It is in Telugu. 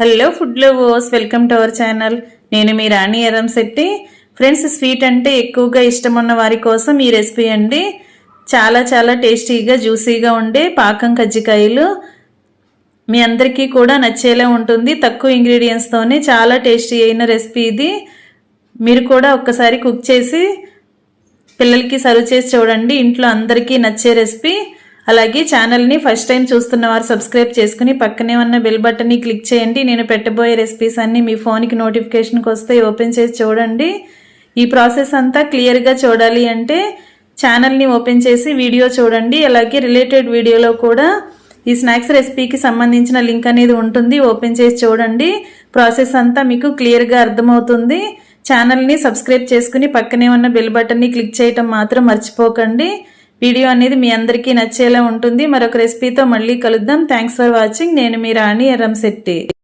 Hello food lovers, welcome to our channel. నేను మీ రాణి ఎర్రంశెట్టి. ఫ్రెండ్స్, స్వీట్ అంటే ఎక్కువగా ఇష్టం ఉన్న వారి కోసం ఈ రెసిపీ అండి. చాలా చాలా టేస్టీగా జ్యూసీగా ఉండే పాకం కజ్జికాయలు మీ అందరికీ కూడా నచ్చేలా ఉంటుంది. తక్కువ ఇంగ్రీడియంట్స్తోనే చాలా టేస్టీ అయిన రెసిపీ ఇది. మీరు కూడా ఒక్కసారి కుక్ చేసి పిల్లలకి సర్వ్ చేసి చూడండి. ఇంట్లో అందరికీ నచ్చే రెసిపీ. అలాగే ఛానల్ని ఫస్ట్ టైం చూస్తున్న వారు సబ్స్క్రైబ్ చేసుకుని పక్కనే ఉన్న బెల్ బటన్ని క్లిక్ చేయండి. నేను పెట్టబోయే రెసిపీస్ అన్నీ మీ ఫోన్కి నోటిఫికేషన్కి వస్తే ఓపెన్ చేసి చూడండి. ఈ ప్రాసెస్ అంతా క్లియర్గా చూడాలి అంటే ఛానల్ని ఓపెన్ చేసి వీడియో చూడండి. అలాగే రిలేటెడ్ వీడియోలో కూడా ఈ స్నాక్స్ రెసిపీకి సంబంధించిన లింక్ అనేది ఉంటుంది. ఓపెన్ చేసి చూడండి. ప్రాసెస్ అంతా మీకు క్లియర్గా అర్థమవుతుంది. ఛానల్ని సబ్స్క్రైబ్ చేసుకుని పక్కనే ఉన్న బెల్ బటన్ని క్లిక్ చేయటం మాత్రం మర్చిపోకండి. వీడియో అనేది మీ అందరికీ నచ్చేలా ఉంటుంది. మరొక రెసిపీతో మళ్ళీ కలుద్దాం. Thanks for watching. నేను మీ రాణి ఎర్రంశెట్టి.